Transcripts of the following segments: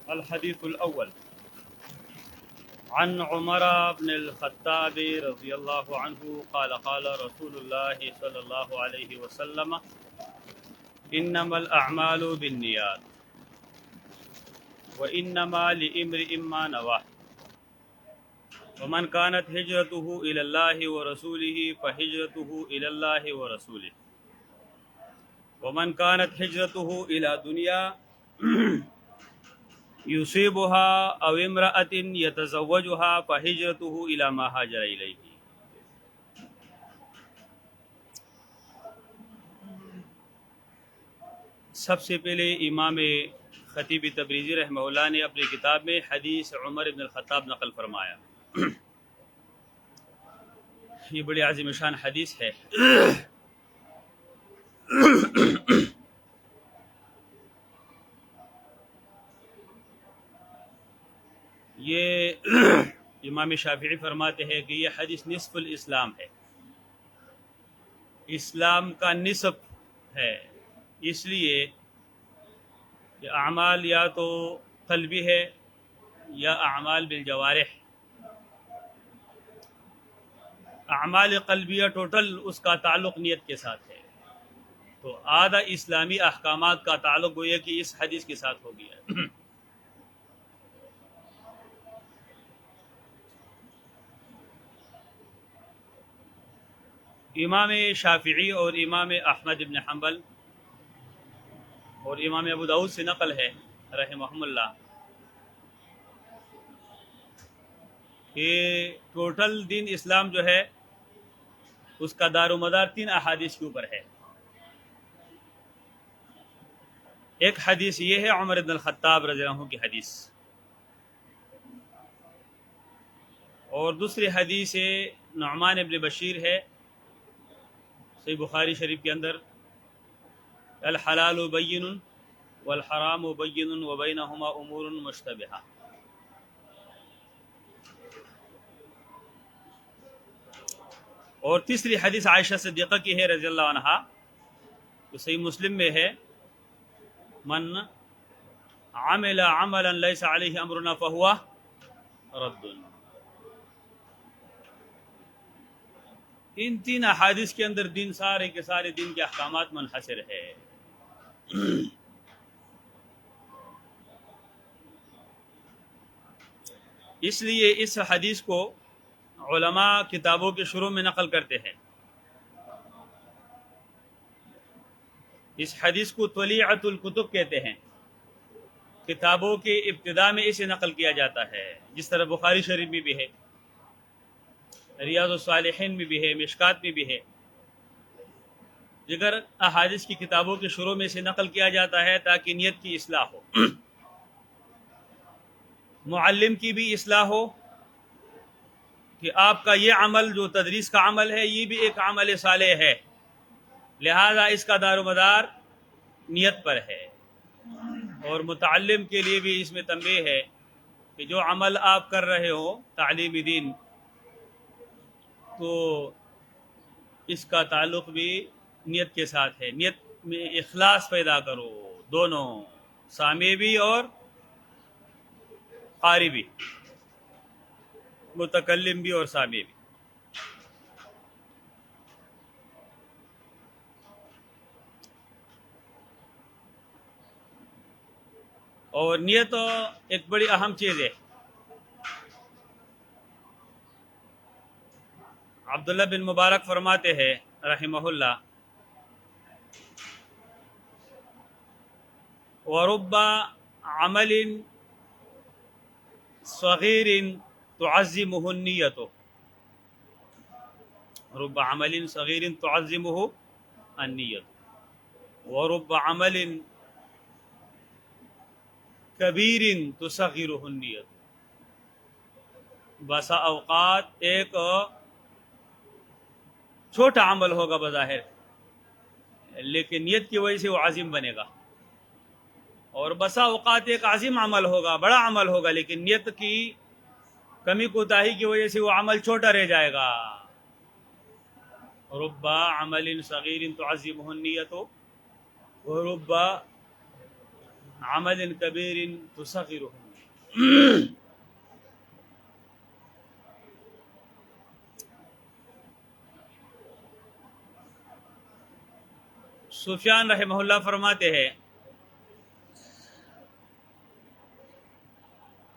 الحديث الأول عن عمر بن الخطاب رضي الله عنه قال قال رسول الله صلى الله عليه وسلم إنما الأعمال بالنيات وإنما لامرئ ما نوى ومن كانت هجرته إلى الله ورسوله فهجرته إلى الله ورسوله ومن كانت هجرته إلى دنيا يصيبها أو امرأة يتزوجها فهجرته إلى ما هاجر إليه. سب سے پہلے امام خطیب تبریزی رحمہ اللہ نے اپنی کتاب میں حدیث عمر بن الخطاب نقل فرمایا. یہ بڑی عظیم شان حدیث ہے. یہ امام شافعی فرماتے ہیں کہ یہ حدیث نصف الاسلام ہے، اسلام کا نصف ہے، اس لیے کہ اعمال یا تو قلبی ہے یا اعمال بالجوارح. اعمال قلبیہ ٹوٹل اس کا تعلق نیت کے ساتھ ہے، تو آدھا اسلامی احکامات کا تعلق گویا کہ اس حدیث کے ساتھ ہو گیا. امام شافعی اور امام احمد بن حنبل اور امام ابو داؤد سے نقل ہے رحمہم اللہ کہ ٹوٹل دین اسلام جو ہے اس کا دار و مدار 3 احادیث کے اوپر ہے. ایک حدیث یہ ہے عمر بن الخطاب رضی اللہ عنہ کی حدیث، اور دوسری حدیث نعمان بن بشیر ہے صحیح بخاری شریف کے اندر، الحلال بین والحرام بین وبینہما امور مشتبہہ. اور تیسری حدیث عائشہ صدیقہ کی ہے رضی اللہ عنہا، تو صحیح مسلم میں ہے، من عمل عملا لیس علیہ امرنا فہو رد. ان 3 احادیث کے اندر دین سارے کے سارے دین کے احکامات منحصر ہے. اس لیے اس حدیث کو علماء کتابوں کے شروع میں نقل کرتے ہیں. اس حدیث کو طلیعۃ الکتب کہتے ہیں، کتابوں کے ابتداء میں اسے نقل کیا جاتا ہے، جس طرح بخاری شریف میں بھی ہے، ریاض الصالحین میں بھی ہے، مشکات میں بھی ہے. دیگر احادیث کی کتابوں کے شروع میں سے نقل کیا جاتا ہے تاکہ نیت کی اصلاح ہو، معلم کی بھی اصلاح ہو کہ آپ کا یہ عمل جو تدریس کا عمل ہے یہ بھی ایک عمل صالح ہے، لہذا اس کا دار و مدار نیت پر ہے. اور متعلم کے لیے بھی اس میں تنبیہ ہے کہ جو عمل آپ کر رہے ہو تعلیم دین، تو اس کا تعلق بھی نیت کے ساتھ ہے. نیت میں اخلاص پیدا کرو، دونوں سامع بھی اور قاری بھی، متکلم بھی اور سامع بھی. اور نیت ایک بڑی اہم چیز ہے. عبداللہ بن مبارک فرماتے ہیں رحمہ اللہ، وَرُبَّ عَمَلٍ صَغِيرٍ تُعَظِّمُهُ النِّيَّةُ، رُبَّ عَمَلٍ صَغِيرٍ تُعَظِّمُهُ النِّيَّةُ وَرُبَّ عَمَلٍ كَبِيرٍ تُصَغِّرُهُ النِّيَّةُ. بسا اوقات ایک چھوٹا عمل ہوگا بظاہر، لیکن نیت کی وجہ سے وہ عظیم بنے گا، اور بسا اوقات ایک عظیم عمل ہوگا، بڑا عمل ہوگا، لیکن نیت کی کمی کوتاہی کی وجہ سے وہ عمل چھوٹا رہ جائے گا رب عمل صغیر تعظمہ النیت ورب عمل کبیر تصغرہ. سفیان رحمہ اللہ فرماتے ہیں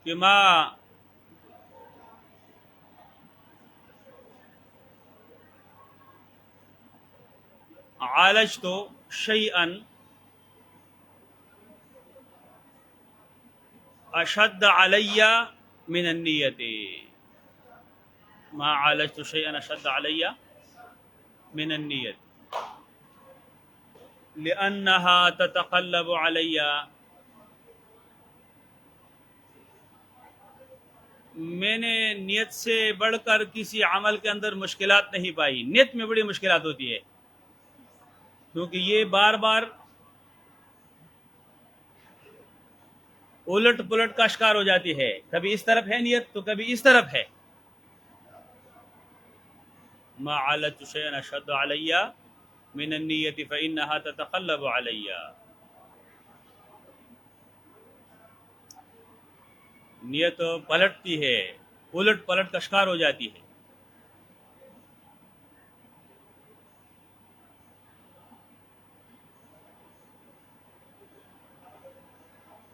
کہ ما عالجت شیئا اشد علی من النیت. ما عالجت شیئا اشد علی من النیت لأنها تتقلب علی. میں نے نیت سے بڑھ کر کسی عمل کے اندر مشکلات نہیں پائی. نیت میں بڑی مشکلات ہوتی ہے کیونکہ یہ بار بار الٹ پلٹ کا شکار ہو جاتی ہے. کبھی اس طرف ہے نیت تو کبھی اس طرف ہے. ما عالجت شیئا اشد علی من النیت فإنها تتقلب علی. نیت پلٹتی ہے، الٹ پلٹ کا شکار ہو جاتی ہے.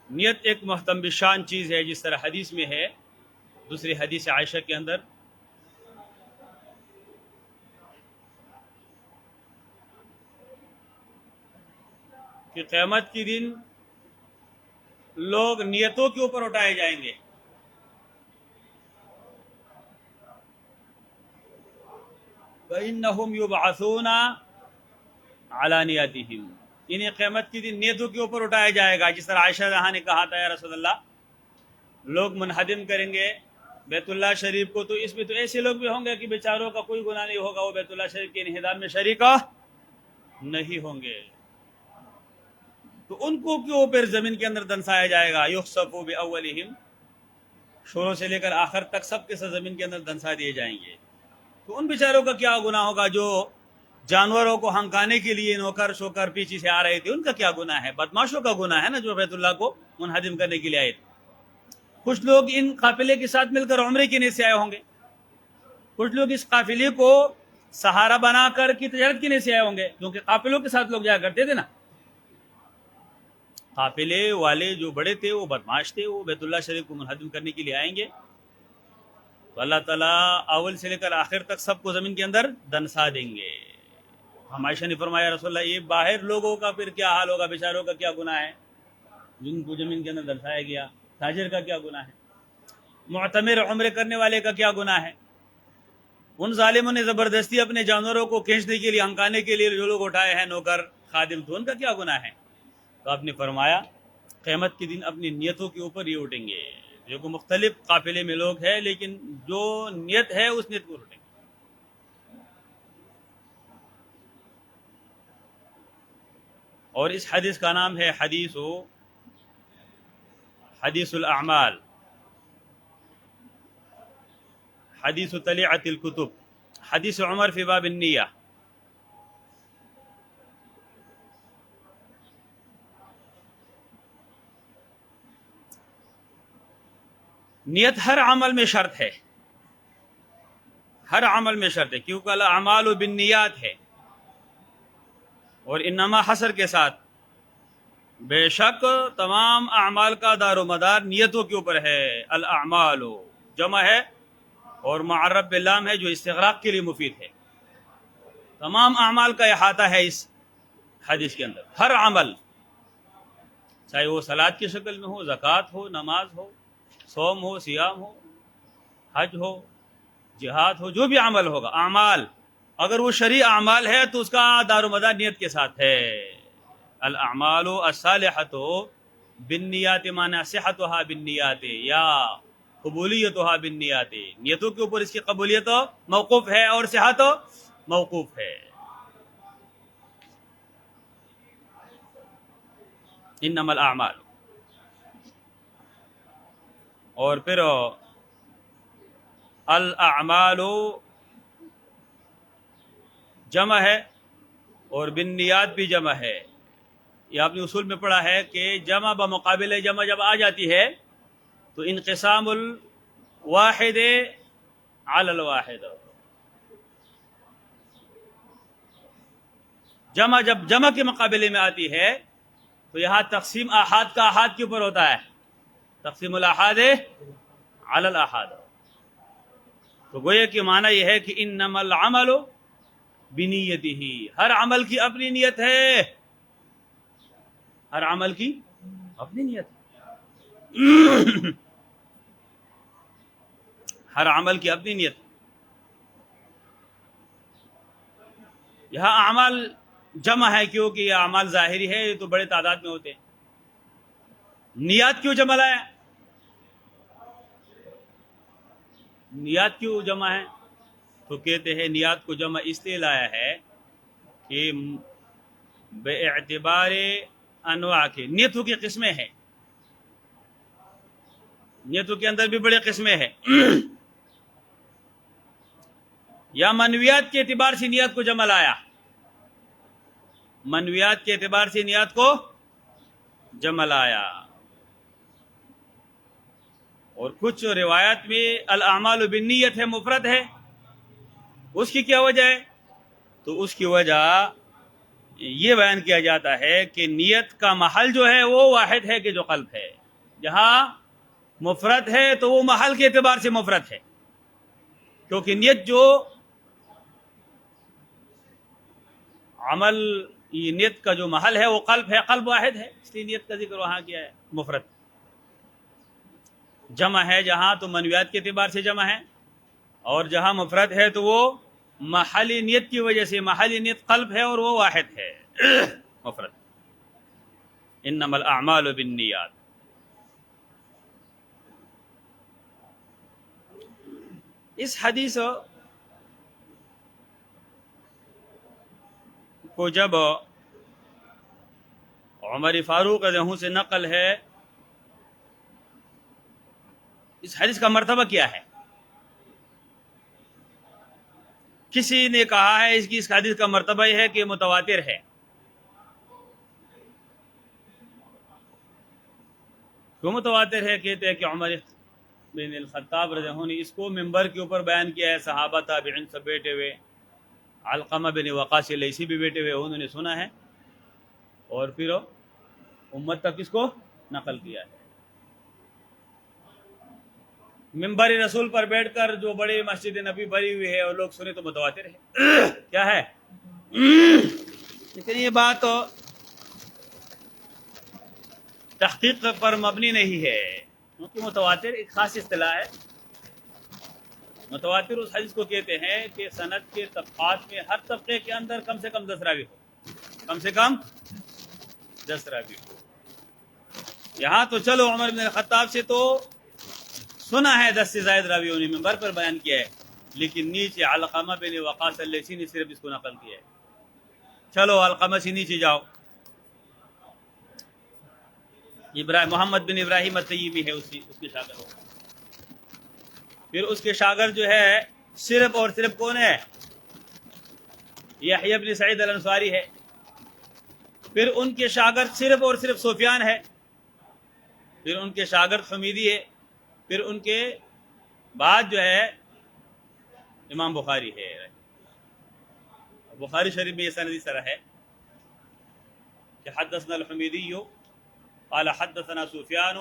نیت ایک محتم بشان چیز ہے، جس طرح حدیث میں ہے، دوسری حدیث عائشہ کے اندر کہ قیامت کے دن لوگ نیتوں کے اوپر اٹھائے جائیں گے. فَإِنَّهُمْ يُبْعَثُونَ عَلَى نِيَتِهِمْ. انہیں قیامت کے دن نیتوں کے اوپر اٹھایا جائے گا. جس طرح عائشہ رضی نے کہا تھا یا رسول اللہ، لوگ منہدم کریں گے بیت اللہ شریف کو، تو اس میں تو ایسے لوگ بھی ہوں گے کہ بیچاروں کا کوئی گناہ نہیں ہوگا، وہ بیت اللہ شریف کے انہدام میں شریک نہیں ہوں گے، تو ان کو کیوں پھر زمین کے اندر دنسایا جائے گا. یخسفوا باولہم، شروع سے لے کر آخر تک سب کے سب زمین کے اندر دنسا دیے جائیں گے. تو ان بیچاروں کا کیا گناہ ہوگا جو جانوروں کو ہنکانے کے لیے نوکر شوکر پیچھے سے آ رہے تھے؟ ان کا کیا گناہ ہے؟ بدماشوں کا گناہ ہے نا، جو بیت اللہ کو منہدم کرنے کے لیے آئے تھے. کچھ لوگ ان قافلے کے ساتھ مل کر عمرے کی نیت سے آئے ہوں گے، کچھ لوگ اس قافلے کو سہارا بنا کر کی تجارت کی نیت سے آئے ہوں گے، کیونکہ قافلوں کے ساتھ لوگ جایا کرتے تھے نا. قافلے والے جو بڑے تھے وہ بدماش تھے، وہ بیت اللہ شریف کو منہدم کرنے کے لیے آئیں گے، تو اللہ تعالیٰ اول سے لے کر آخر تک سب کو زمین کے اندر دنسا دیں گے. ہم عائشہ نے فرمایا رسول اللہ، یہ باہر لوگوں کا پھر کیا حال ہوگا؟ بیچاروں کا کیا گناہ ہے جن کو زمین کے اندر دنسایا گیا؟ تاجر کا کیا گناہ ہے؟ معتمر عمرے کرنے والے کا کیا گناہ ہے؟ ان ظالموں نے زبردستی اپنے جانوروں کو کھینچنے کے لیے، ہنکانے کے لیے جو لوگ اٹھائے ہیں نوکر خادم، تو ان کا کیا گناہ ہے؟ تو آپ نے فرمایا قیامت کے دن اپنی نیتوں کے اوپر یہ اٹھیں گے. جو کہ مختلف قافلے میں لوگ ہیں، لیکن جو نیت ہے اس نیت کو اٹھیں گے. اور اس حدیث کا نام ہے حدیث الاعمال، حدیث طلیعۃ الکتب، حدیث عمر فی باب النیہ. نیت ہر عمل میں شرط ہے، ہر عمل میں شرط ہے، کیونکہ الاعمال بالنیات ہے، اور انما حصر کے ساتھ. بے شک تمام اعمال کا دار و مدار نیتوں کے اوپر ہے. الاعمال جمع ہے اور معرب باللام ہے جو استغراق کے لیے مفید ہے. تمام اعمال کا احاطہ ہے اس حدیث کے اندر. ہر عمل، چاہے وہ صلاۃ کی شکل میں ہو، زکوٰۃ ہو، نماز ہو، صوم ہو، صیام ہو، حج ہو، جہاد ہو، جو بھی عمل ہوگا، اعمال اگر وہ شرعی اعمال ہے تو اس کا دار و مدار نیت کے ساتھ ہے. الاعمال الصالحۃ بالنیات، معنی صحتها بالنیات یا قبولیتها بالنیات. نیتوں کے اوپر اس کی قبولیت موقوف ہے اور صحت موقوف ہے. انما الاعمال. اور پھر الاعمال جمع ہے اور بالنیات بھی جمع ہے. یہ آپ نے اصول میں پڑھا ہے کہ جمع بمقابل جمع جب آ جاتی ہے تو انقسام الواحد علی الواحد. جمع جب جمع کے مقابلے میں آتی ہے تو یہاں تقسیم احاد کا احاد کے اوپر ہوتا ہے، تقسیم الاحاد علی الاحاد. تو گویا کہ معنی یہ ہے کہ انما العمل بنیتہ، ہر عمل کی اپنی نیت ہے، ہر عمل کی اپنی نیت ہے. ہر عمل کی اپنی نیت. یہاں اعمال جمع ہے کیونکہ یہ اعمال ظاہری ہے، یہ تو بڑے تعداد میں ہوتے ہیں. نیات کیوں جمع لایا؟ نیات کیوں جمع ہے؟ تو کہتے ہیں نیات کو جمع اس لیے لایا ہے کہ بے اعتبار انواع کے نیتوں کی قسمیں ہیں، نیتوں کے اندر بھی بڑے قسمیں ہیں. یا منویات کے اعتبار سے نیت کو جمع لایا، منویات کے اعتبار سے نیت کو جمع لایا. اور کچھ روایات میں الاعمال بالنیت ہے، مفرد ہے. اس کی کیا وجہ ہے؟ تو اس کی وجہ یہ بیان کیا جاتا ہے کہ نیت کا محل جو ہے وہ واحد ہے کہ جو قلب ہے. جہاں مفرد ہے تو وہ محل کے اعتبار سے مفرد ہے، کیونکہ نیت جو عمل، یہ نیت کا جو محل ہے وہ قلب ہے، قلب واحد ہے، اس لیے نیت کا ذکر وہاں کیا ہے مفرد. جمع ہے جہاں تو منویات کے اعتبار سے جمع ہے، اور جہاں مفرد ہے تو وہ محلی نیت کی وجہ سے، محلی نیت قلب ہے اور وہ واحد ہے مفرد. انما الاعمال بالنیات. اس حدیث کو جب عمر فاروق رضی اللہ عنہ سے نقل ہے، اس حدیث کا مرتبہ کیا ہے؟ کسی نے کہا ہے اس حدیث کا مرتبہ یہ ہے کہ متواتر ہے. کیوں متواتر ہے؟ کہتے ہیں کہ عمر بن الخطاب رضی اللہ عنہ نے اس کو ممبر کے اوپر بیان کیا ہے، صحابہ تابعین سب بیٹھے ہوئے، علقمہ بن وقاص لیثی بھی بیٹھے ہوئے، انہوں نے سنا ہے اور پھر امت تک اس کو نقل کیا ہے. ممبر رسول پر بیٹھ کر جو بڑی مسجد نبی بھری ہوئی ہے اور لوگ سنے تو متواتر ہے. کیا ہے؟ لیکن یہ بات تحقیق پر مبنی نہیں ہے، کیونکہ متواتر ایک خاص اصطلاح ہے. متواتر اس حدیث کو کہتے ہیں کہ سند کے طبقات میں ہر طبقے کے اندر کم سے کم 10 راوی ہو، کم سے کم 10 راوی ہو. یہاں تو چلو عمر بن الخطاب سے تو سنا ہے 10 سے زائد راویوں نے ممبر پر بیان کیا ہے، لیکن نیچے علقمہ بن وقاص اللیثی نے صرف اس کو نقل کیا ہے. چلو علقمہ سے نیچے جاؤ، محمد بن ابراہیم التیمی ہے اس کے شاگرد. پھر اس کے شاگرد جو ہے صرف اور صرف کون ہے؟ یحییٰ بن سعید الانصاری ہے. پھر ان کے شاگرد صرف اور صرف سفیان ہے. پھر ان کے شاگرد حمیدی ہے. پھر ان کے بعد جو ہے امام بخاری ہے. بخاری شریف میں یہ سند اس طرح ہے کہ حدثنا الحمیدی قال حدثنا سفیان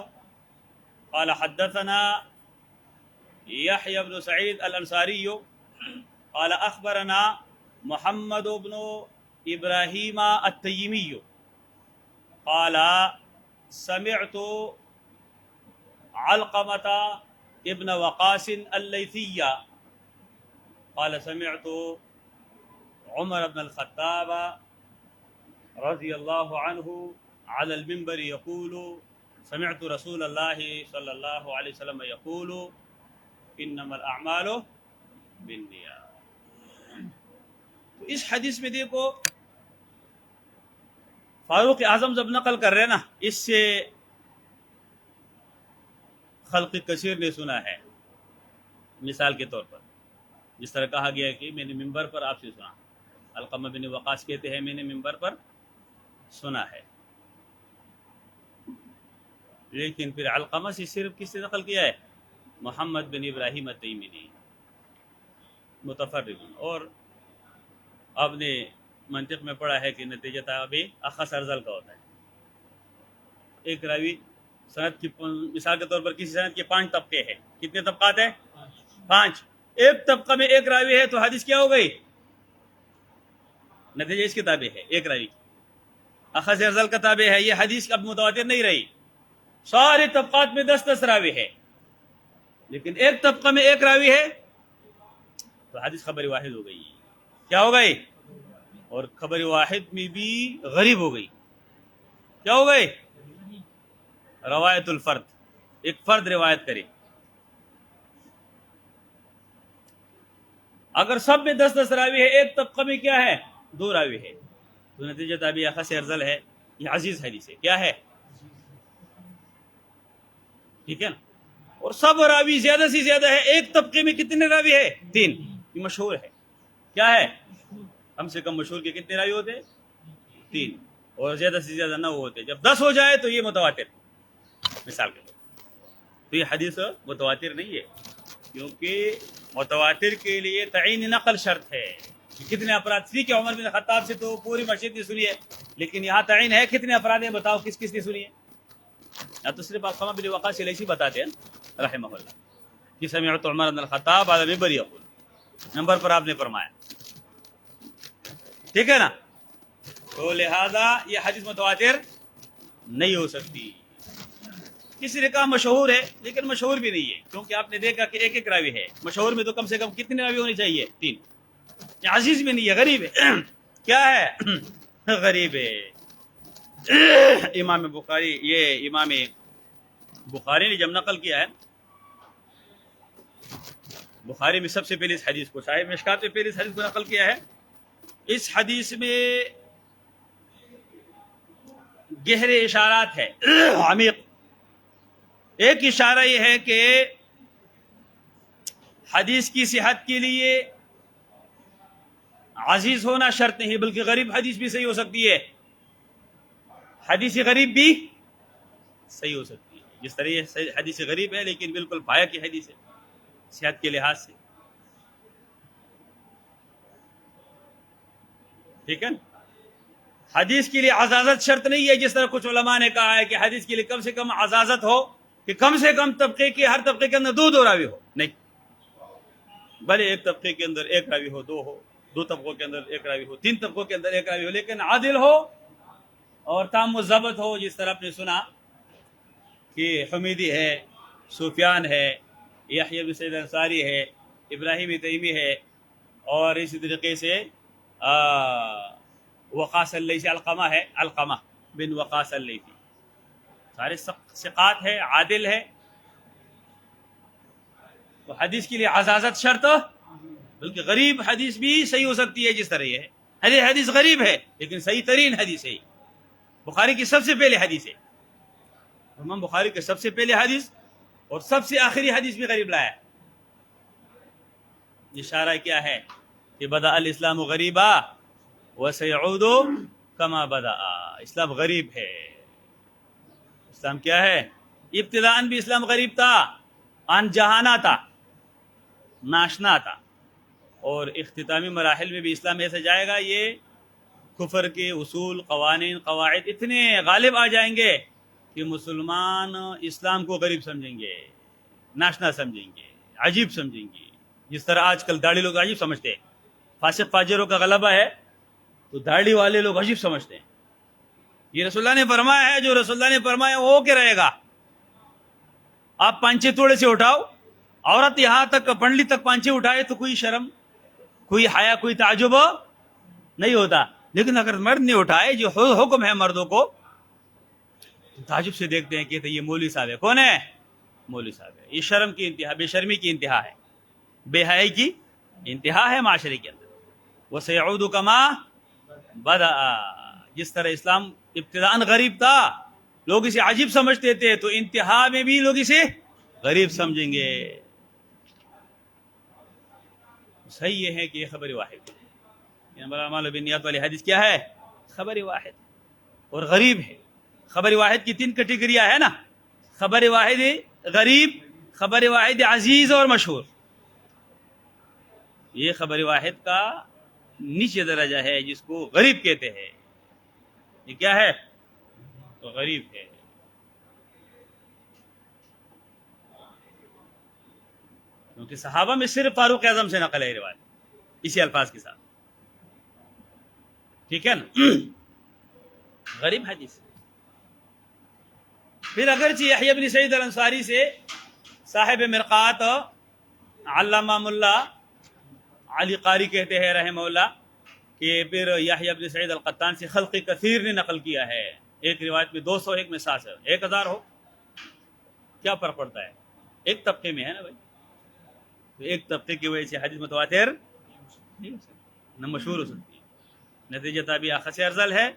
قال حدثنا یحییٰ بن سعید الانصاری قال اخبرنا محمد بن ابراہیم التیمی قال سمعت علقمة ابن وقاص اللیثی قال سمعت عمر بن الخطاب رضی اللہ عنہ على المنبر يقول سمعت رسول اللہ صلی اللہ علیہ وسلم يقول انما الاعمال بالنیات. تو اس حدیث میں دیکھو فاروق اعظم جب نقل کر رہے نا، اس سے خلق کثیر نے سنا ہے. مثال کے طور پر جس طرح کہا گیا ہے کہ میں نے ممبر پر آپ سے سنا، علقمہ بن وقاص کہتے ہیں میں نے منبر پر سنا ہے. لیکن پھر علقمہ سے صرف کس نے نقل کیا ہے؟ محمد بن ابراہیم التیمی نے، متفرد. اور آپ نے منطق میں پڑھا ہے کہ نتیجہ تابع اخص ارذل کا ہوتا ہے. ایک راوی سند کی مثال کے طور پر کسی سند کے 5 طبقے ہیں. کتنے طبقات ہیں؟ 5. ایک طبقہ میں ایک راوی ہے تو حدیث کیا ہو گئی؟ نتیجہ اس کے تابع ہے. ایک راوی اخذ ارذل کا تابع ہے. یہ حدیث اب متواتر نہیں رہی. سارے طبقات میں 10 راوی ہے، لیکن ایک طبقہ میں ایک راوی ہے تو حدیث خبر واحد ہو گئی. کیا ہو گئی؟ اور خبر واحد میں بھی غریب ہو گئی. کیا ہو گئی؟ روایت الفرد، ایک فرد روایت کرے. اگر سب میں 10 راوی ہے، ایک طبقہ میں کیا ہے؟ 2 راوی ہے، تو نتیجہ تابع اخص ارذل ہے. یہ عزیز حدیث ہے. کیا ہے؟ ٹھیک ہے نا. اور سب راوی زیادہ سے زیادہ ہے. ایک طبقے میں کتنے راوی ہے؟ 3. یہ مشہور ہے. کیا ہے؟ کم سے کم مشہور کے کتنے راوی ہوتے؟ 3. اور زیادہ سے زیادہ 9 ہوتے. جب 10 ہو جائے تو یہ متواتر مثال کے طور. تو یہ حدیث متواتر نہیں ہے، کیونکہ متواتر کے لیے تعین نقل شرط ہے. کتنے افراد؟ سی کہ عمر بن خطاب سے تو پوری مسجد نے سنی ہے، لیکن یہاں تعین ہے کتنے افراد ہیں؟ بتاؤ کس کس نے سنی ہے؟ یا تو صرف علقمہ بن وقاص علیہ بتاتے ہیں رحمہ اللہ کہ سمعت عمر بن الخطاب علی المنبر یقول. نمبر پر آپ نے فرمایا. ٹھیک ہے نا. تو لہذا یہ حدیث متواتر نہیں ہو سکتی. کسی نے کہا مشہور ہے، لیکن مشہور بھی نہیں ہے، کیونکہ آپ نے دیکھا کہ ایک ایک راوی ہے. مشہور میں تو کم سے کم کتنے راوی ہونے چاہیے؟ 3. یہ عزیز بھی نہیں ہے، غریب ہے. کیا ہے؟ غریب ہے. امام بخاری، یہ امام بخاری نے جب نقل کیا ہے، بخاری میں سب سے پہلے اس حدیث کو، صاحب مشکات میں پہلے اس حدیث کو نقل کیا ہے. اس حدیث میں گہرے اشارات ہے، عمیق. ایک اشارہ یہ ہے کہ حدیث کی صحت کے لیے عزیز ہونا شرط نہیں، بلکہ غریب حدیث بھی صحیح ہو سکتی ہے. حدیث غریب بھی صحیح ہو سکتی ہے. جس طرح یہ حدیث غریب ہے لیکن بالکل پایا کی حدیث ہے صحت کے لحاظ سے. ٹھیک ہے. حدیث کے لیے عزازت شرط نہیں ہے، جس طرح کچھ علماء نے کہا ہے کہ حدیث کے لیے کم سے کم عزازت ہو کہ کم سے کم طبقے کے، ہر طبقے کے اندر 2 راوی ہو. نہیں، بھلے ایک طبقے کے اندر 1 راوی ہو، 2 ہو، 2 طبقوں کے اندر 1 راوی ہو، 3 طبقوں کے اندر 1 راوی ہو، لیکن عادل ہو اور تام و ضبط ہو. جس طرح آپ نے سنا کہ حمیدی ہے، سفیان ہے، یحییٰ بن سعید انصاری ہے، ابراہیم تیمی ہے، اور اسی طریقے سے وقاص اللیثی علقمہ ہے، علقمہ بن وقاص اللیثی. سارے ثقات ہے، عادل ہے. تو حدیث کے لیے عزازت شرط، بلکہ غریب حدیث بھی صحیح ہو سکتی ہے. جس طرح یہ ہے، حدیث غریب ہے لیکن صحیح ترین حدیث ہے. بخاری کی سب سے پہلے حدیث ہے. امام بخاری کے سب سے پہلے حدیث اور سب سے آخری حدیث بھی غریب لایا. اشارہ کیا ہے کہ بدأ الاسلام غریبا وسيعود كما بدأ. اسلام غریب ہے. اسلام کیا ہے؟ ابتداءً بھی اسلام غریب تھا، انجہانا تھا، ناشنا تھا، اور اختتامی مراحل میں بھی اسلام ایسے جائے گا یہ کفر کے اصول، قوانین، قواعد اتنے غالب آ جائیں گے کہ مسلمان اسلام کو غریب سمجھیں گے، ناشنا سمجھیں گے، عجیب سمجھیں گے. جس طرح آج کل داڑھی لوگ عجیب سمجھتے ہیں. فاسق فاجروں کا غلبہ ہے تو داڑھی والے لوگ عجیب سمجھتے ہیں. یہ رسول اللہ نے فرمایا ہے، جو رسول اللہ نے فرمایا وہ ہو کے رہے گا. آپ پانچے توڑے سے اٹھاؤ، عورت یہاں تک پنڈلی تک پانچے اٹھائے تو کوئی شرم، کوئی حیا، کوئی تعجب نہیں ہوتا. لیکن اگر مرد نے اٹھائے، جو حکم ہے مردوں کو، تعجب سے دیکھتے ہیں، کہتے ہیں یہ مولوی صاحب ہے. کون ہے؟ مولوی صاحب ہے. یہ شرم کی انتہا، بے شرمی کی انتہا ہے، بے حیائی کی انتہا ہے معاشرے کے اندر. وَسَيَعُودُ كَمَا بَدَأَ. جس طرح اسلام ابتداءً غریب تھا، لوگ اسے عجیب سمجھتے تھے، تو انتہا میں بھی لوگ اسے غریب سمجھیں گے. صحیح یہ ہے کہ یہ خبر واحد ہے. الاعمال بالنیات والی حدیث کیا ہے؟ خبر واحد اور غریب ہے. خبر واحد کی 3 کیٹیگریاں ہے نا، خبر واحد غریب، خبر واحد عزیز اور مشہور. یہ خبر واحد کا نیچے درجہ ہے جس کو غریب کہتے ہیں. یہ کیا ہے؟ تو غریب ہے. کیونکہ صحابہ میں صرف فاروق اعظم سے نقل ہے روایت اسی الفاظ کے ساتھ. ٹھیک ہے نا؟ غریب حدیث. پھر اگرچہ یحییٰ بن سعید الانصاری سے صاحب مرقات علامہ ملا علی قاری کہتے ہیں رحمہ اللہ کہ پھر یحییٰ بن سعید القطان سے خلق کثیر نے نقل کیا ہے. ایک روایت میں 200، ایک میں 700، 1000 ہو، کیا فرق پڑتا ہے؟ ایک طبقے میں ہے نا بھائی. تو ایک طبقے کی وجہ سے حدیث متواتر نہیں ہو سکتی، نہ مشہور ہو سکتی. نتیجہ تابعہ خس ارذل ہے.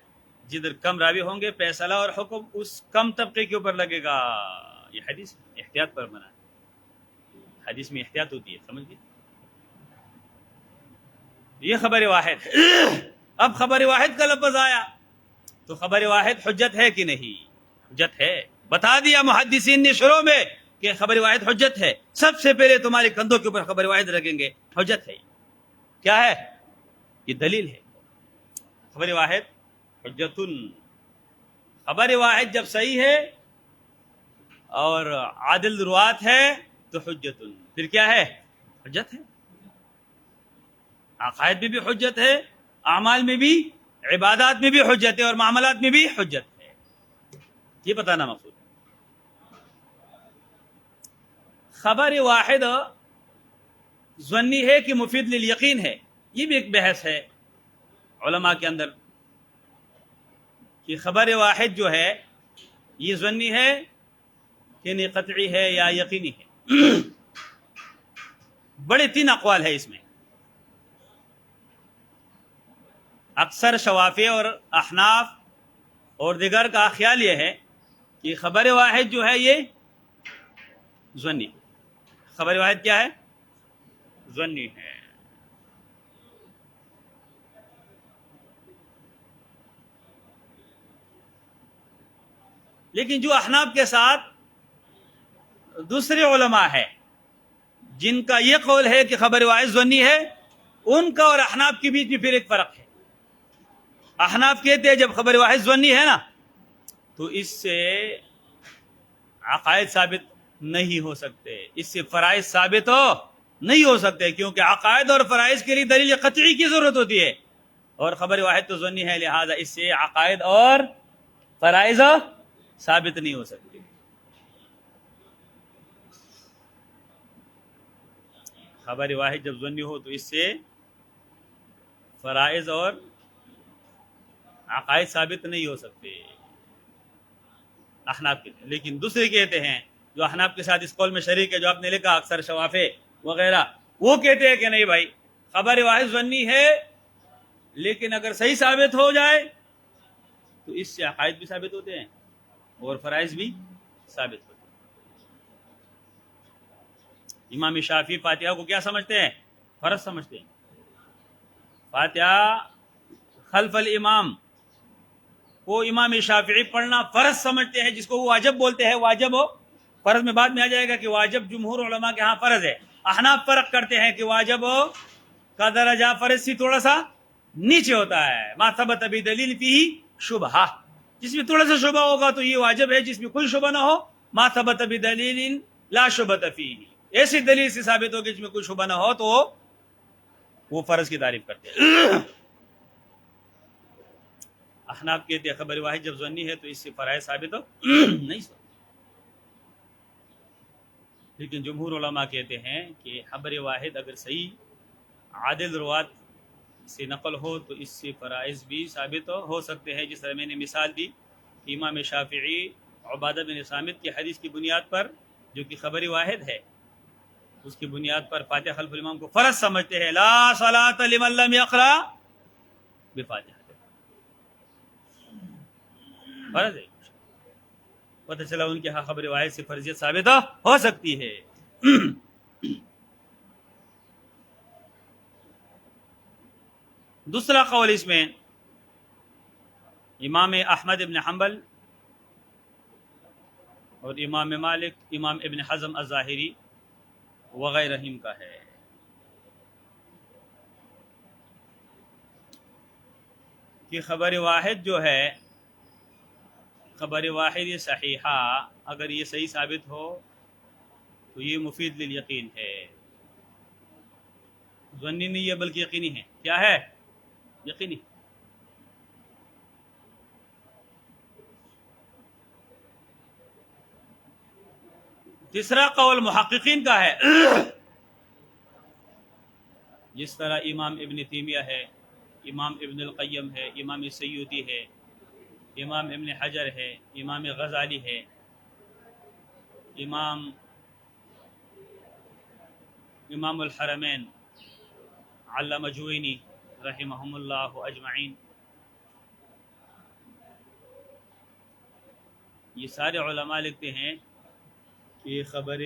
جدھر کم راوی ہوں گے فیصلہ اور حکم اس کم طبقے کے اوپر لگے گا. یہ حدیث احتیاط پر بنا ہے، حدیث میں احتیاط ہوتی ہے، سمجھ گئے؟ یہ خبر واحد. اب خبر واحد کا لفظ آیا تو خبر واحد حجت ہے کہ نہیں؟ حجت ہے. بتا دیا محدثین نے شروع میں کہ خبر واحد حجت ہے. سب سے پہلے تمہارے کندھوں کے اوپر خبر واحد رکھیں گے. حجت ہے. کیا ہے؟ یہ دلیل ہے. خبر واحد حجتن. خبر واحد جب صحیح ہے اور عادل روات ہے تو حجتن. پھر کیا ہے؟ حجت ہے. عقائد میں بھی حجت ہے، اعمال میں بھی، عبادات میں بھی حجت ہے، اور معاملات میں بھی حجت ہے. یہ بتانا مقصود ہے. خبر واحد ظنی ہے کہ مفید للیقین ہے. یہ بھی ایک بحث ہے علماء کے اندر کہ خبر واحد جو ہے یہ ظنی ہے کہ نہیں، قطعی ہے یا یقینی ہے. بڑے 3 اقوال ہے اس میں. اکثر شوافی اور احناف اور دیگر کا خیال یہ ہے کہ خبر واحد جو ہے یہ ظنی. خبر واحد کیا ہے؟ ظنی ہے. لیکن جو احناف کے ساتھ دوسرے علماء ہے جن کا یہ قول ہے کہ خبر واحد ظنی ہے، ان کا اور احناف کے بیچ میں پھر ایک فرق ہے. احناف کہتے ہیں جب خبر واحد ظنی ہے نا تو اس سے عقائد ثابت نہیں ہو سکتے، اس سے فرائض ثابت نہیں ہو سکتے، کیونکہ عقائد اور فرائض کے لیے دلیل قطعی کی ضرورت ہوتی ہے، اور خبر واحد تو ظنی ہے، لہذا اس سے عقائد اور فرائض ثابت نہیں ہو سکتے. خبر واحد جب ظنی ہو تو اس سے فرائض اور عقائد ثابت نہیں ہو سکتے احناف کے. لیکن دوسرے کہتے ہیں جو احناف کے ساتھ اس قول میں شریک ہے، جو آپ نے لکھا اکثر شوافے وغیرہ، وہ کہتے ہیں کہ نہیں بھائی، خبر واحد ظنی ہے لیکن اگر صحیح ثابت ہو جائے تو اس سے عقائد بھی ثابت ہوتے ہیں اور فرائض بھی ثابت ہوتے ہیں. امام شافعی فاتحہ کو کیا سمجھتے ہیں؟ فرض سمجھتے ہیں. فاتحہ خلف الامام وہ امام شافعی پڑھنا فرض سمجھتے ہیں، جس کو وہ واجب بولتے ہیں. واجب ہو، فرض میں بعد میں آ جائے گا کہ واجب جمہور علماء کے ہاں فرض ہے. احناف فرق کرتے ہیں کہ واجب ہو کا درجہ فرض سے تھوڑا سا نیچے ہوتا ہے. ما ثبت بدلیل فیہ شبہہ، جس میں تھوڑا سا شبہ ہوگا تو یہ واجب ہے، جس میں کوئی شبہ نہ ہو ما ثبت بدلیل لا شبہۃ فیہ، ایسی دلیل سے ثابت ہو کہ جس میں کوئی شبہ نہ ہو تو وہ فرض کی تعریف کرتے ہیں. احناف کہتے ہیں خبر واحد جب ظنی ہے تو اس سے فرائض ثابت ہو نہیں سکتے. لیکن جمہور علماء کہتے ہیں کہ خبر واحد اگر صحیح عادل روات سے نقل ہو تو اس سے فرائض بھی ثابت ہو سکتے ہیں. جس طرح میں نے مثال دی، امام شافعی عبادہ بن صامت کی حدیث کی بنیاد پر، جو کہ خبر واحد ہے، اس کی بنیاد پر فاتحہ خلف الامام کو فرض سمجھتے ہیں. لا صلاۃ لمن لم یقرأ بفاتحہ، فرض ہے. پتہ چلا ان کے ہاں خبر واحد سے فرضیت ثابت ہو سکتی ہے. دوسرا قول اس میں امام احمد ابن حنبل اور امام مالک، امام ابن حزم الظاہری وغیرہم کا ہے کہ خبر واحد جو ہے، خبر واحد صحیحہ اگر یہ صحیح ثابت ہو تو یہ مفید للیقین ہے، ظنی نہیں ہے بلکہ یقینی ہے۔ کیا ہے؟ یقینی۔ تیسرا قول محققین کا ہے، جس طرح امام ابن تیمیہ ہے، امام ابن القیم ہے، امام سیوطی ہے، امام ابن حجر ہے، امام غزالی ہے، امام الحرمین علامہ جوینی رحمہم اللہ اجمعین، یہ سارے علماء لکھتے ہیں کہ خبر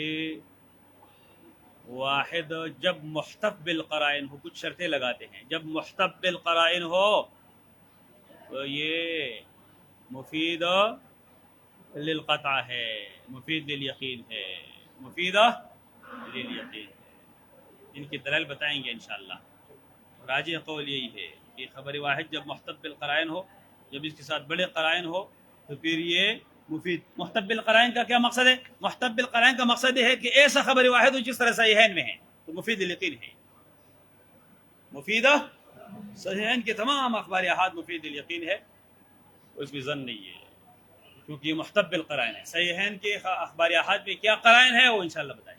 واحد جب محتف بالقرائن ہو، کچھ شرطیں لگاتے ہیں، جب محتف بالقرائن ہو تو یہ مفید للقطع ہے، مفید للیقین ہے، مفید للیقین ہے۔ ان کی دلائل بتائیں گے انشاءاللہ۔ راجح قول یہی ہے کہ خبر واحد جب محتف بالقرائن ہو، جب اس کے ساتھ بڑے قرائن ہو تو پھر یہ مفید۔ محتف بالقرائن کا کیا مقصد ہے؟ محتف بالقرائن کا مقصد یہ ہے کہ ایسا خبر واحد ہو جس طرح صحیحین میں ہے تو مفید للیقین ہے، مفید صحیحین کے تمام اخبار احاد مفید للیقین ہے، اس میں ظن نہیں ہے کیونکہ یہ محتف بالقرائن ہے۔ صحیحین کے اخبار احاد میں کیا قرائن ہے وہ انشاءاللہ بتائیں۔